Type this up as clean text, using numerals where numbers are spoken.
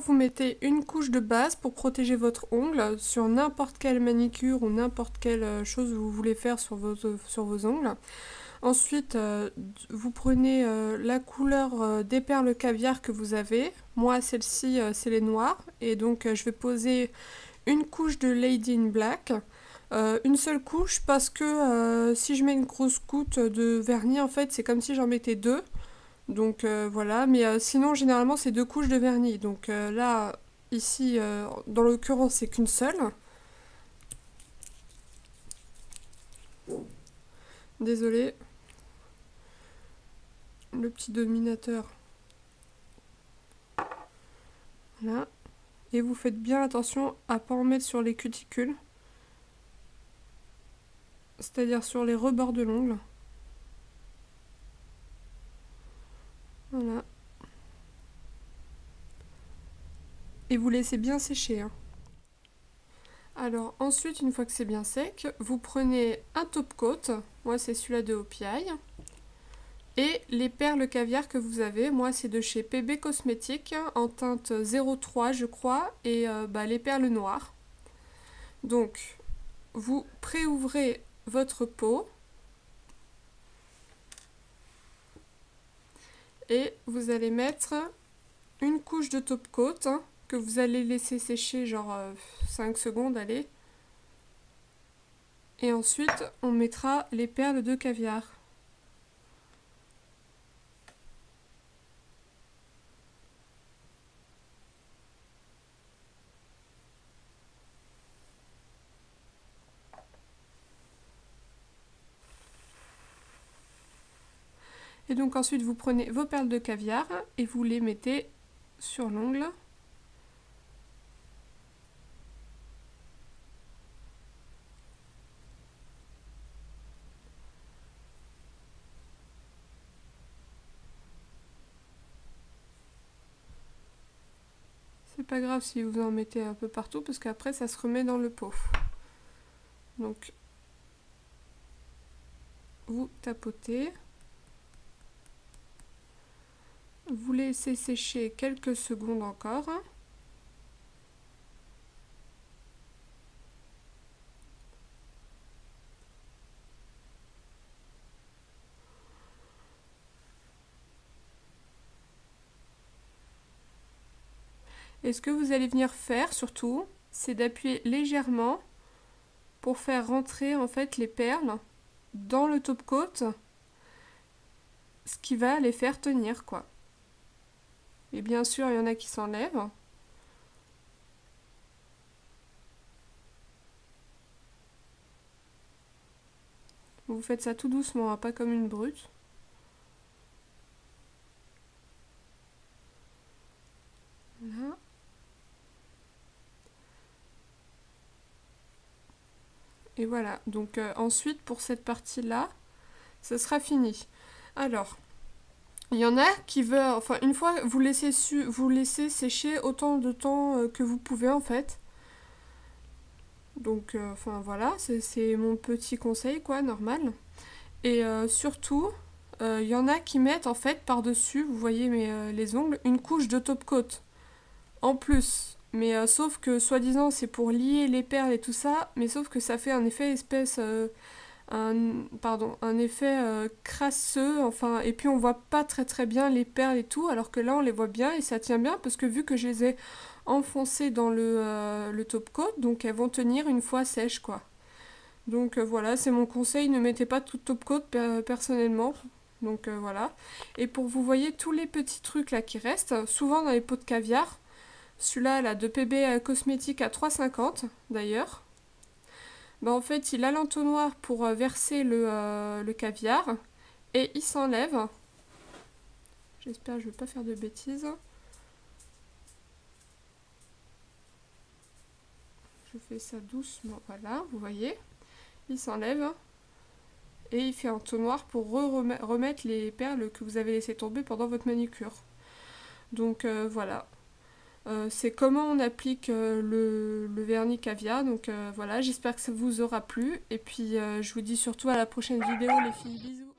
vous mettez une couche de base pour protéger votre ongle sur n'importe quelle manicure ou n'importe quelle chose que vous voulez faire sur vos ongles. Ensuite, vous prenez la couleur des perles caviar que vous avez. Moi, celle-ci, c'est les noires. Et donc, je vais poser une couche de Lady in Black. Une seule couche parce que si je mets une grosse goutte de vernis, en fait, c'est comme si j'en mettais deux. Donc voilà, mais sinon, généralement, c'est deux couches de vernis. Donc là, ici, dans l'occurrence, c'est qu'une seule. Désolée. Le petit dominateur. Voilà. Et vous faites bien attention à ne pas en mettre sur les cuticules. C'est-à-dire sur les rebords de l'ongle. Voilà. Et vous laissez bien sécher. Hein. Alors ensuite, une fois que c'est bien sec, vous prenez un top coat. Moi, c'est celui-là de OPI. Et les perles caviar que vous avez, moi c'est de chez PB Cosmétiques en teinte 03 je crois, et les perles noires. Donc vous préouvrez votre pot et vous allez mettre une couche de top coat que vous allez laisser sécher genre 5 secondes, allez. Et ensuite on mettra les perles de caviar. Et donc ensuite vous prenez vos perles de caviar et vous les mettez sur l'ongle. C'est pas grave si vous en mettez un peu partout parce qu'après ça se remet dans le pot. Donc vous tapotez. Vous laissez sécher quelques secondes encore. Et ce que vous allez venir faire surtout, c'est d'appuyer légèrement pour faire rentrer en fait les perles dans le top coat, ce qui va les faire tenir quoi. Et bien sûr, il y en a qui s'enlèvent. Vous faites ça tout doucement, hein, pas comme une brute. Voilà. Et voilà, donc ensuite pour cette partie-là, ce sera fini. Alors, il y en a qui veulent, enfin une fois vous laissez sécher autant de temps que vous pouvez en fait. Donc enfin voilà, c'est mon petit conseil quoi, normal. Et surtout, il y en a qui mettent en fait par-dessus, vous voyez les ongles, une couche de top coat en plus. Mais sauf que soi-disant c'est pour lier les perles et tout ça, mais sauf que ça fait un effet espèce un effet crasseux, enfin, et puis on voit pas très bien les perles et tout, alors que là on les voit bien et ça tient bien parce que vu que je les ai enfoncées dans le top coat, donc elles vont tenir une fois sèches quoi. Donc voilà, c'est mon conseil, ne mettez pas tout top coat personnellement. Donc voilà. Et pour vous voyez tous les petits trucs là qui restent, souvent dans les pots de caviar, celui-là là, de PB Cosmétiques à 3,50 d'ailleurs. En fait, il a l'entonnoir pour verser le caviar et il s'enlève. J'espère que je ne vais pas faire de bêtises. Je fais ça doucement, voilà, vous voyez. Il s'enlève et il fait un entonnoir pour remettre les perles que vous avez laissées tomber pendant votre manucure. Donc voilà. C'est comment on applique le vernis caviar. Donc voilà, j'espère que ça vous aura plu. Et puis je vous dis surtout à la prochaine vidéo les filles. Bisous.